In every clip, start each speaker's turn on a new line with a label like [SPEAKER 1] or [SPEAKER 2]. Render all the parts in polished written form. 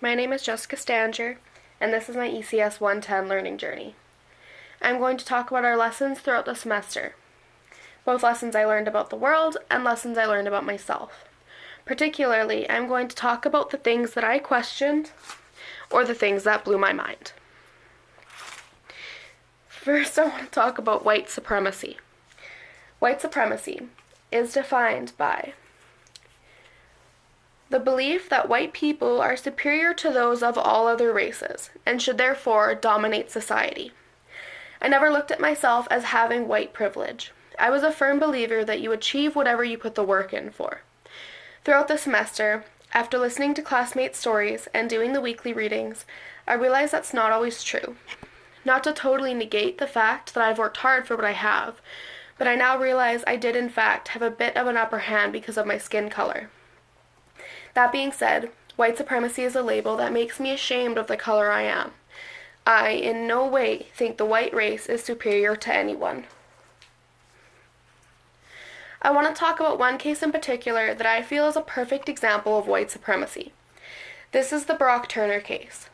[SPEAKER 1] My name is Jessica Stanger, and this is my ECS 110 learning journey. I'm going to talk about our lessons throughout the semester, both lessons I learned about the world and lessons I learned about myself. Particularly, I'm going to talk about the things that I questioned or the things that blew my mind. First, I want to talk about white supremacy. White supremacy is defined by the belief that white people are superior to those of all other races and should therefore dominate society. I never looked at myself as having white privilege. I was a firm believer that you achieve whatever you put the work in for. Throughout the semester, after listening to classmates' stories and doing the weekly readings, I realized that's not always true. Not to totally negate the fact that I've worked hard for what I have, but I now realize I did in fact have a bit of an upper hand because of my skin color. That being said, white supremacy is a label that makes me ashamed of the color I am. I in no way think the white race is superior to anyone. I want to talk about one case in particular that I feel is a perfect example of white supremacy. This is the Brock Turner case.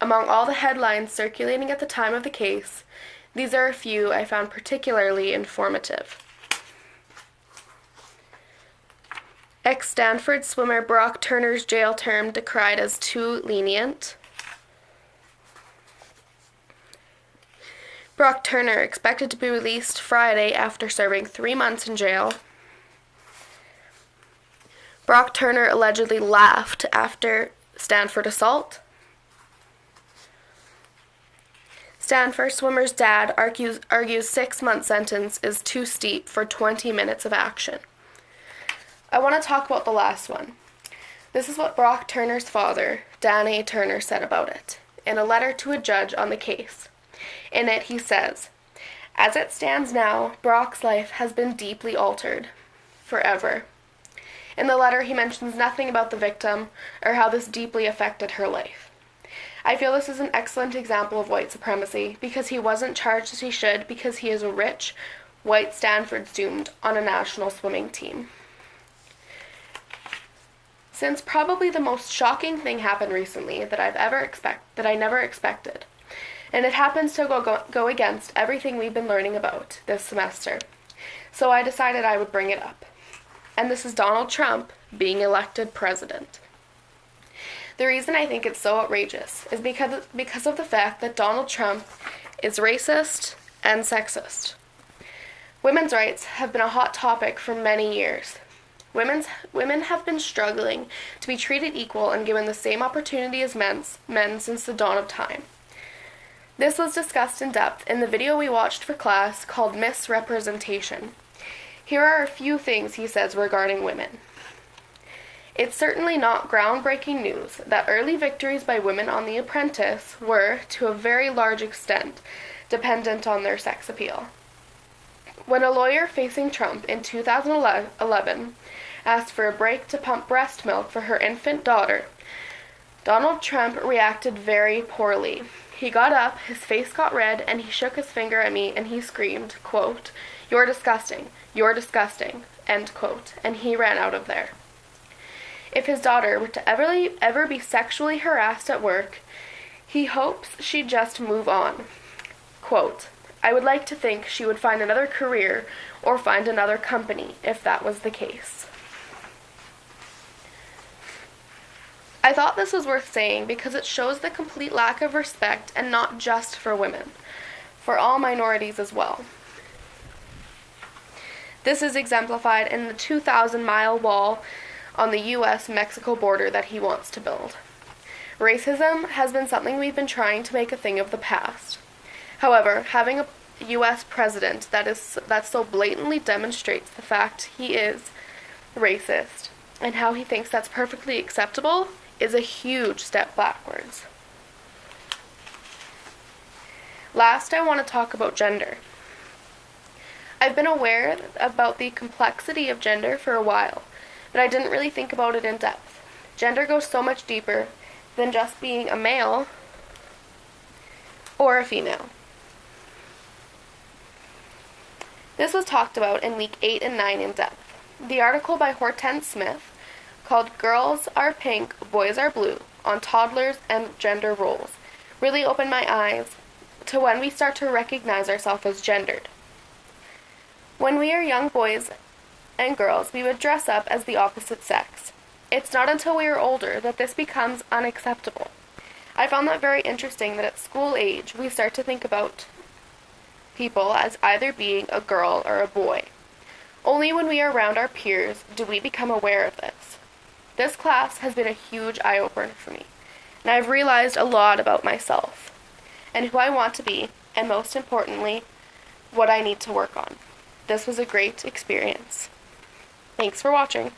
[SPEAKER 1] Among all the headlines circulating at the time of the case, these are a few I found particularly informative. Ex-Stanford swimmer Brock Turner's jail term decried as too lenient. Brock Turner expected to be released Friday after serving 3 months in jail. Brock Turner allegedly laughed after Stanford assault. Stanford swimmer's dad argues 6-month sentence is too steep for 20 minutes of action. I want to talk about the last one. This is what Brock Turner's father, Dan A. Turner, said about it, in a letter to a judge on the case. In it, he says, "As it stands now, Brock's life has been deeply altered. Forever." In the letter, he mentions nothing about the victim or how this deeply affected her life. I feel this is an excellent example of white supremacy because he wasn't charged as he should because he is a rich, white Stanford student on a national swimming team. Since probably the most shocking thing happened recently that I never expected, and it happens to go against everything we've been learning about this semester, so I decided I would bring it up. And this is Donald Trump being elected president. The reason I think it's so outrageous is because of the fact that Donald Trump is racist and sexist. Women's rights have been a hot topic for many years. Women have been struggling to be treated equal and given the same opportunity as men since the dawn of time. This was discussed in depth in the video we watched for class called Misrepresentation. Here are a few things he says regarding women. It's certainly not groundbreaking news that early victories by women on The Apprentice were, to a very large extent, dependent on their sex appeal. When a lawyer facing Trump in 2011 asked for a break to pump breast milk for her infant daughter, Donald Trump reacted very poorly. He got up, his face got red, and he shook his finger at me and he screamed, quote, "You're disgusting, end quote, and he ran out of there. If his daughter were to ever be sexually harassed at work, he hopes she'd just move on. Quote, "I would like to think she would find another career or find another company if that was the case." I thought this was worth saying because it shows the complete lack of respect, and not just for women, for all minorities as well. This is exemplified in the 2,000-mile wall on the U.S.-Mexico border that he wants to build. Racism has been something we've been trying to make a thing of the past. However, having a U.S. president that so blatantly demonstrates the fact he is racist and how he thinks that's perfectly acceptable is a huge step backwards. Last, I want to talk about gender. I've been aware about the complexity of gender for a while, but I didn't really think about it in depth. Gender goes so much deeper than just being a male or a female. This was talked about in week 8 and 9 in depth. The article by Hortense Smith, called "Girls Are Pink, Boys Are Blue," on toddlers and gender roles really opened my eyes to when we start to recognize ourselves as gendered. When we are young boys and girls, we would dress up as the opposite sex. It's not until we are older that this becomes unacceptable. I found that very interesting that at school age, we start to think about people as either being a girl or a boy. Only when we are around our peers do we become aware of this. This class has been a huge eye-opener for me, and I've realized a lot about myself, and who I want to be, and most importantly, what I need to work on. This was a great experience. Thanks for watching.